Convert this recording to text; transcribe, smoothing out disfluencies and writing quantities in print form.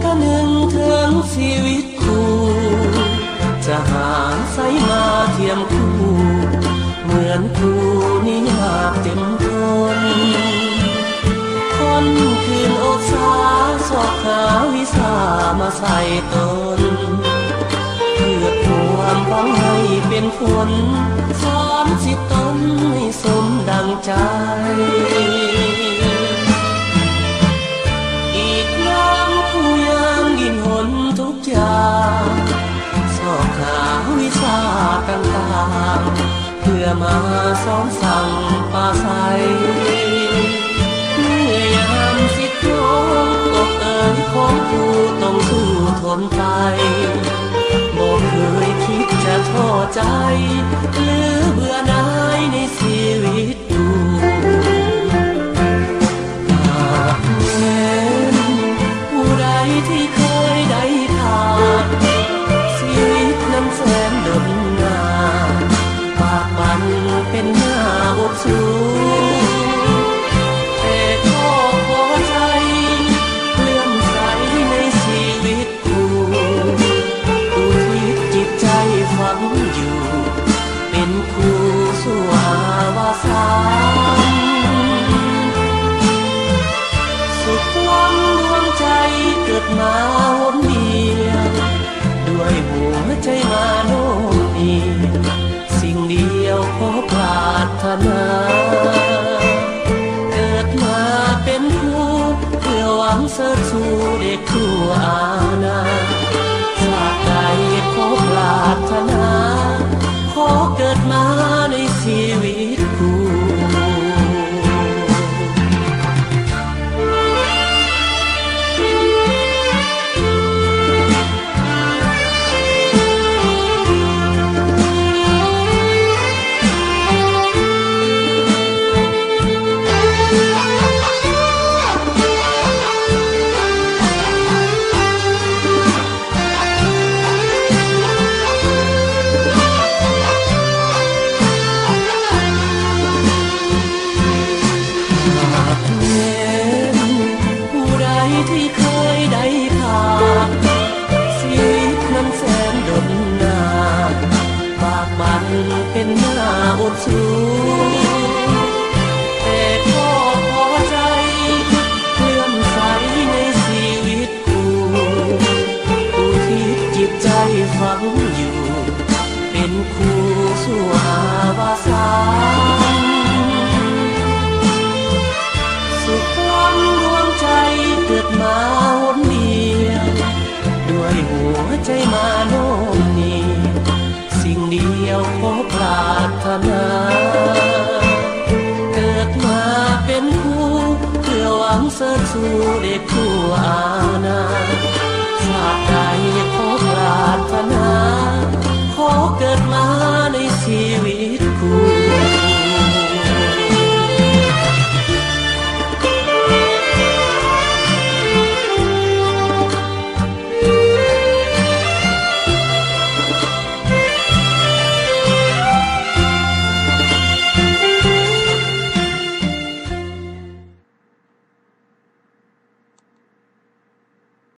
ก็นึงถึงชีวิตคู่จะหาใส่มาเทียมคู่เหมือนคู่นี้หากเต็มทนคนคืนอกสาสอบหาวิสามาใส่ตนเพื่อความหวังให้เป็นผลสอนสิตนให้สมดังใจทุกอย่างสอบหาวิชาต่างๆเพื่อมาสอนสั่งปาใสเมื่อยามสิทธิ์ร้องอกเอ๋ยของผู้ต้องสู้ทนไปบ่เคยคิดจะท้อใจหรือเบื่อหน่ายในชีวิตอยู่ผู้ใดที่เคยได้ชีวิตนั้นแสนดนงามปากมันเป็นหน้าอกสูงแต่ก็พอใจเลื่อมใสในชีวิตคู่อุทิศจิตใจฝังอยู่เป็นคู่สู่อาวสานสุขล้ำดวงใจเกิดมาหนเดียวด้วยหัวใจมาโน้มนีสิ่งเดียวขอปรารถนาเกิดมาเป็นคู่เพื่อหวังเสริฐสู่เด็กทั่วอาณาชาติใดขอปรารถนาขอเกิดมาในชีวิตคู่ที่เคยได้ผ่านชีวิตนั้นแสนดนงามปากมันเป็นหน้าอดสูแต่ก็พอใจเลื่อมใสในชีวิตคู่ผู้ที่จิตใจฝังอยู่เป็นคู่สู่อาวสานสุขล้ำดวงใจเกิดมาหนเดียวด้วยหัวใจมาโน้มนีสิ่งเดียวขอปรารถนาเกิดมาเป็นคู่เพื่อหวังเสริฐสู่เด็กทั่วอา